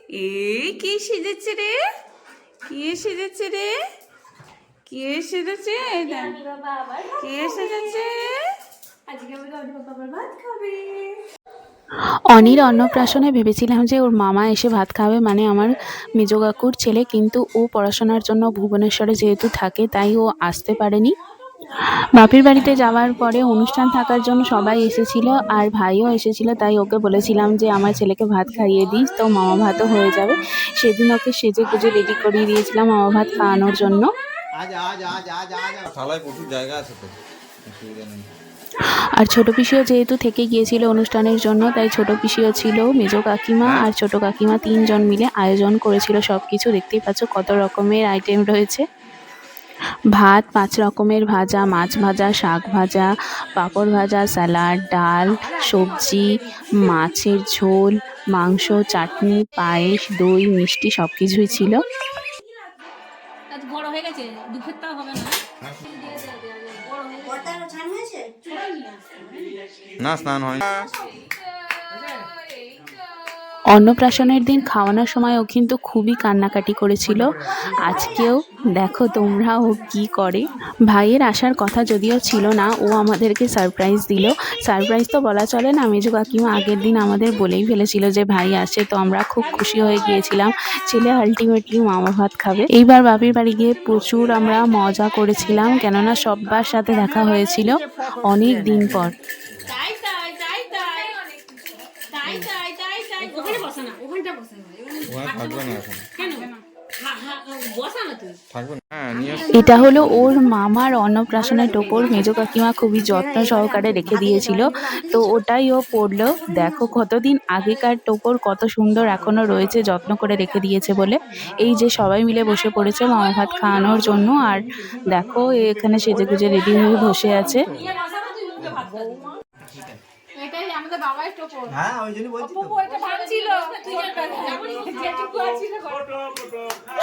এই কি সেজেছে রে? কি সেজেছে রে? কি সেজেছে? কি সেজেছে? অনির অন্নপ্রাশনে ভেবেছিলাম যে ওর মামা এসে ভাত খাবে, মানে আমার মেজ কাকুর ছেলে, কিন্তু ও পড়াশোনার জন্য ভুবনেশ্বরে যেহেতু থাকে তাই ও আসতে পারেনি। বাপির বাড়িতে যাওয়ার পরে অনুষ্ঠান থাকার জন্য সবাই এসেছিল আর ভাইও এসেছিল, তাই ওকে বলেছিলাম যে আমার ছেলেকে ভাত খাইয়ে দিস, তো মামা ভাতও হয়ে যাবে। সেদিন ওকে সেজে গুজে রেডি করিয়ে দিয়েছিলাম মামা ভাত খাওয়ানোর জন্য। আর ছোট পিসিও যেহেতু থেকে গিয়েছিল অনুষ্ঠানের জন্য, তাই ছোট পিসিও ছিল, মেজ কাকিমা আর ছোট কাকিমা 3 জন মিলে আয়োজন করেছিল সবকিছু। দেখতেই পাচ্ছ কত রকমের আইটেম রয়েছে। ভাত, 5 রকমের ভাজা, মাছ ভাজা, শাক ভাজা, পাঁপড় ভাজা, স্যালাড, ডাল, সবজি, মাছের ঝোল, মাংস, চাটনি, পায়েস, দই, মিষ্টি সবকিছুই ছিল। বড় হয়ে গেছে, দুঃখেরটাও হবে না। না স্নান হয় না। অন্নপ্রাশনের দিন খাওয়ানোর সময় ও কিন্তু খুবই কান্নাকাটি করেছিল। আজকেও দেখো তোমরা ও কি করে। ভাইয়ের আসার কথা যদিও ছিল না, ও আমাদেরকে সারপ্রাইজ দিল। সারপ্রাইজ তো বলা চলে না, মেজো কাকিমা আগের দিন আমাদের বলেই ফেলেছিল যে ভাই আসে, তো আমরা খুব খুশি হয়ে গিয়েছিলাম। ছেলে আলটিমেটলি মামা ভাত খাবে। এইবার বাপির বাড়ি গিয়ে প্রচুর আমরা মজা করেছিলাম, কেননা সবার সাথে দেখা হয়েছিল অনেক দিন পর। এটা হলো ওর মামার অন্নপ্রাশনের টোপর, মেজো কাকিমা খুবই যত্ন সহকারে রেখে দিয়েছিল, তো ওটাই ও পরলো। দেখো কতদিন আগেকার টোপর, কত সুন্দর এখনো রয়েছে, যত্ন করে রেখে দিয়েছে বলে। এই যে সবাই মিলে বসে পড়েছে মামা ভাত খাওয়ানোর জন্য, আর দেখো এখানে সেজে গুজে রেডি হয়ে বসে আছে। এটাই আমাদের বাবার টোপর। হ্যাঁ ওই জন্য বলছি তো। এটা ভাঙছিল যেটুকু আছিল ফটো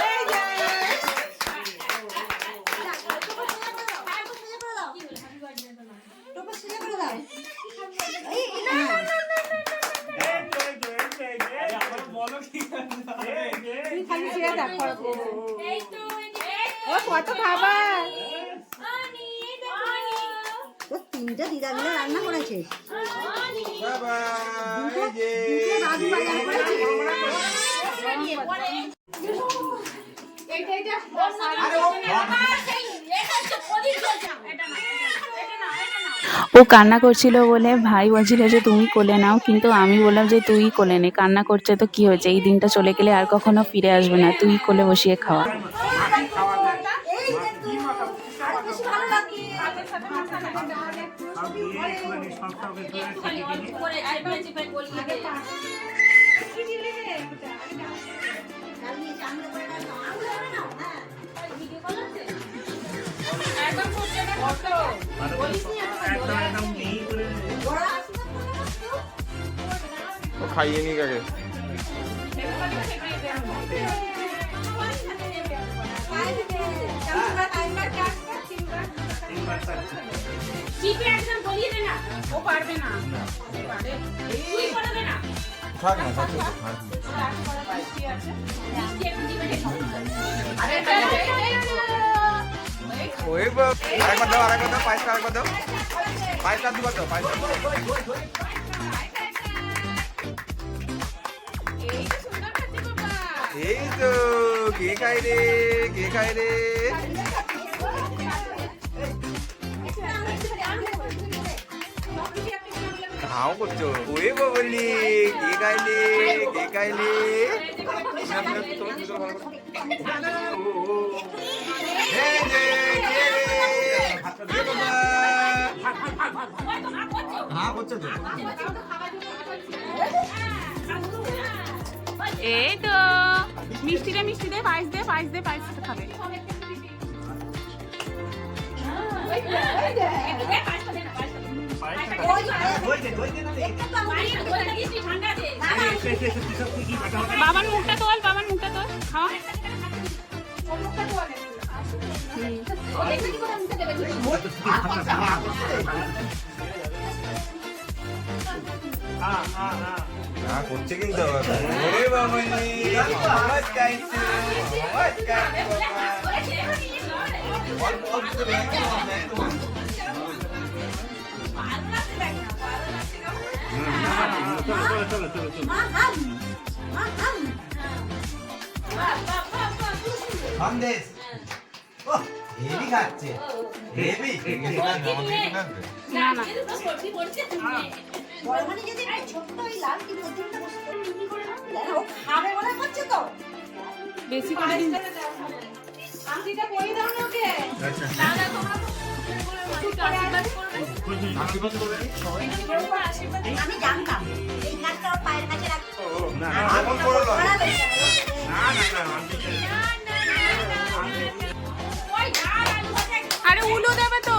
এই যে টোপর ছেড়ে করে দাও। এই না আমার বলো কি তুই খালি ছেড়ে দাও করবো। এই তো ও কত খাবার ও তিনটা দিদা মিলে রান্না করেছে। ও কান্না করছিল বলে ভাই বলছিল যে তুমি কোলে নাও, কিন্তু আমি বললাম যে তুই কোলে নে, কান্না করছে তো কি হয়েছে, এই দিনটা চলে গেলে আর কখনো ফিরে আসবে না, তুই কোলে বসিয়ে খাওয়া। খাইয়ে নি কাকে থাক না থাক আরেকবার দাও পায়েসটা আরেকবার দাও, পায়েসটা দুবার দাও, পায়েসটা এই তো কে খাই রে হাও করছো ওই বলি কে খাইলে এই তো মিষ্টি দে পায়েস দে পায়েস খাবে। বাবার মুখটা তোল খাওয়া। করছে কিন্তু সন্দেশ ও হেভি খাচ্ছে হেভি বড়মানি যদি ছোট্ট ওই লাল কি প্রতিটা বস্তু মিনি করে না ও খাবে বলে করছে তো বেশি করে দিন। আংটিটা পরিয়ে দাও না ওকে আমি জানতাম এই কাজটা ওর পায়ের কাছে রাখতে এখন করে লয়। আরে উলু দেবে তো।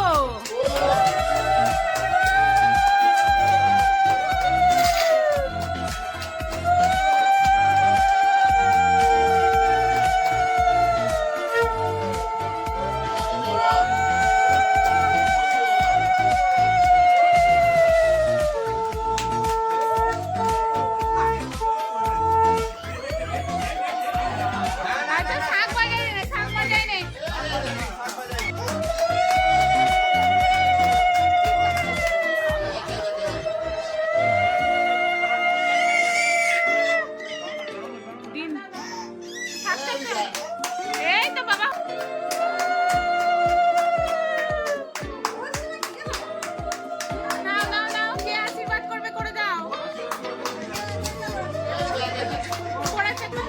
আচ্ছা শাক বাজাই নে, শাক বাজাই নে। দিন। শাক তো তো। এই তো বাবা। নাও নাও নাও, কে আশীর্বাদ করবে করে দাও। করেছে তো।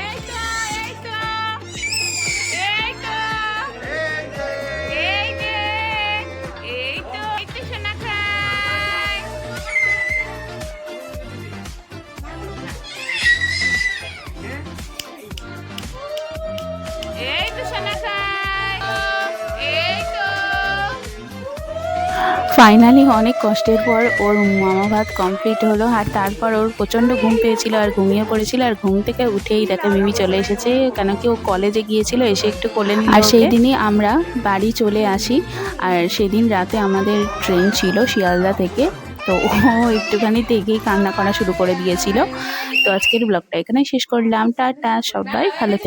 এই তো, এই তো, এই তো, এই যে, এই তো সোনা খাই। এই তো সোনা খাই, এই তো। ফাইনালি অনেক কষ্টের পর ওর মামা ভাত কমপ্লিট হলো, আর তারপর ওর প্রচণ্ড ঘুম পেয়েছিল আর ঘুমিয়ে পড়েছিল। আর ঘুম থেকে উঠেই দেখে মিমি চলে এসেছে, কেন কি ও কলেজে গিয়েছিল, এসে একটু কোলে নিল। আর সেই দিনই আমরা বাড়ি চলে আসি। আর সেদিন রাতে আমাদের ট্রেন ছিল শিয়ালদা থেকে, তো ও একটুখানি থেকেই কান্না করা শুরু করে দিয়েছিল। তো আজকের ব্লগটা এখানেই শেষ করলাম। টাটা, সবাই ভালো থেকো।